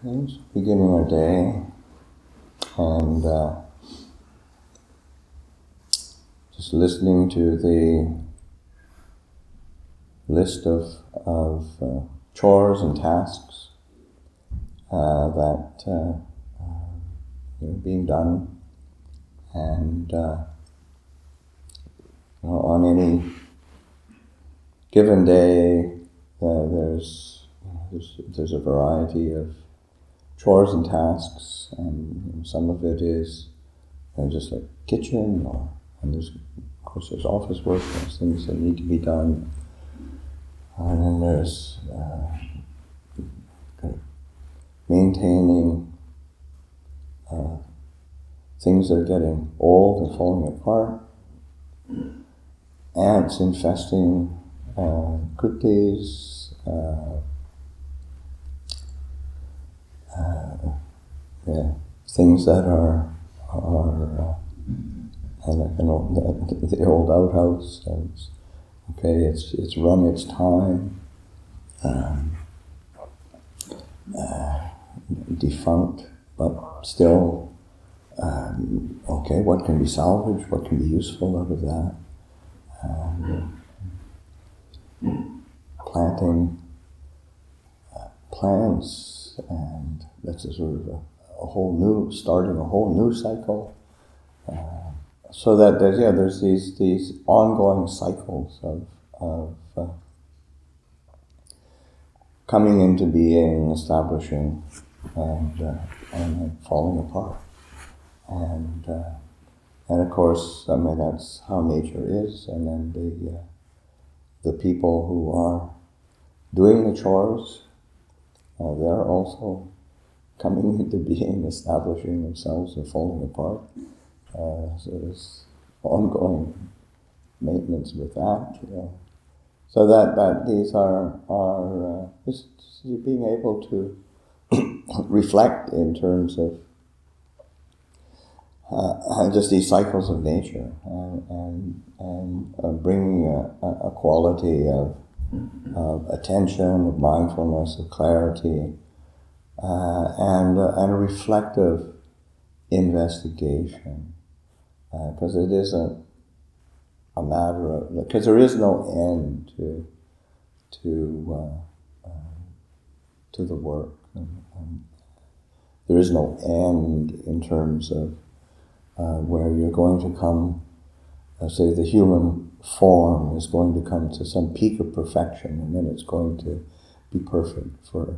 It's beginning our day, and just listening to the list of chores and tasks that being done, and on any given day, there's a variety of chores and tasks, and some of it is just like kitchen, and there's office work, there's things that need to be done, and then there's kind of maintaining things that are getting old and falling apart, ants infesting kutis, things that are like the old outhouse. It's run its time, defunct, but still. What can be salvaged? What can be useful out of that? Planting plants, and that's a sort of starting a whole new cycle. So that there's these ongoing cycles of coming into being, establishing, and falling apart. And of course, that's how nature is. And then the people who are doing the chores, they're also coming into being, establishing themselves and falling apart. So there's ongoing maintenance with that. So that these are just being able to reflect in terms of just these cycles of nature, and bringing a quality of attention, of mindfulness, of clarity, and a reflective investigation, because it isn't a matter of, because there is no end to the work, and there is no end in terms of where you're going to come, say the human form is going to come to some peak of perfection, and then it's going to be perfect for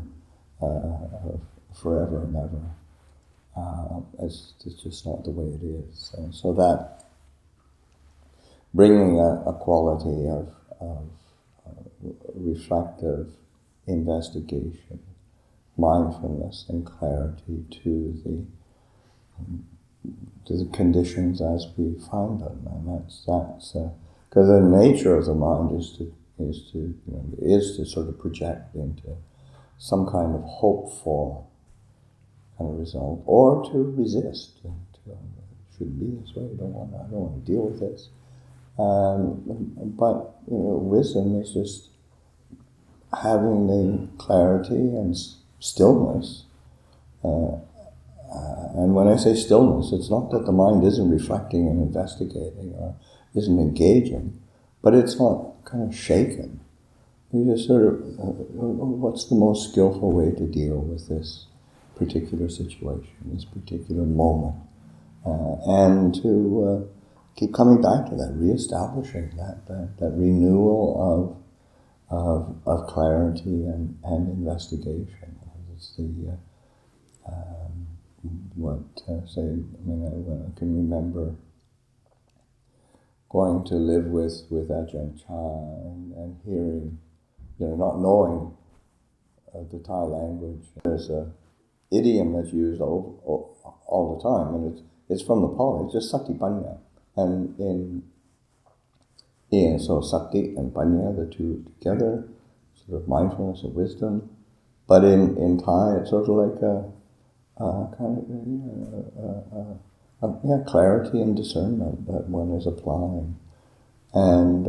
forever and ever. It's just not the way it is. So that bringing a quality of reflective investigation, mindfulness, and clarity to the conditions as we find them, and that's because the nature of the mind is to sort of project into some kind of hopeful kind of result, or to resist. It shouldn't be this way. I don't want to deal with this. But wisdom is just having the clarity and stillness. And when I say stillness, it's not that the mind isn't reflecting and investigating or isn't engaging, but it's not kind of shaken. You just sort of, what's the most skillful way to deal with this particular situation, this particular moment, and to keep coming back to that, reestablishing that renewal of clarity and investigation. It's I can remember going to live with Ajahn Chah and hearing, not knowing the Thai language. There's a idiom that's used all the time, and it's from the Pali. It's just sati panya, and so sati and panya, the two together, sort of mindfulness and wisdom. But in Thai, it's sort of like clarity and discernment that one is applying. And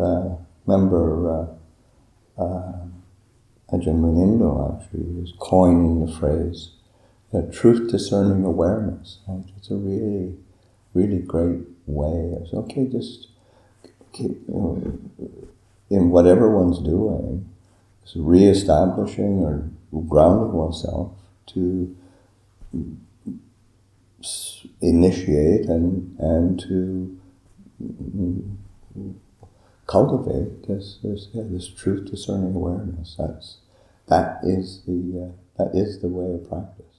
remember Ajahn Munindo actually was coining the phrase truth discerning awareness. Right? It's a really, really great way of, okay, just keep, in whatever one's doing, just re-establishing or grounding oneself to initiate and to cultivate this truth discerning awareness. That is the way of practice.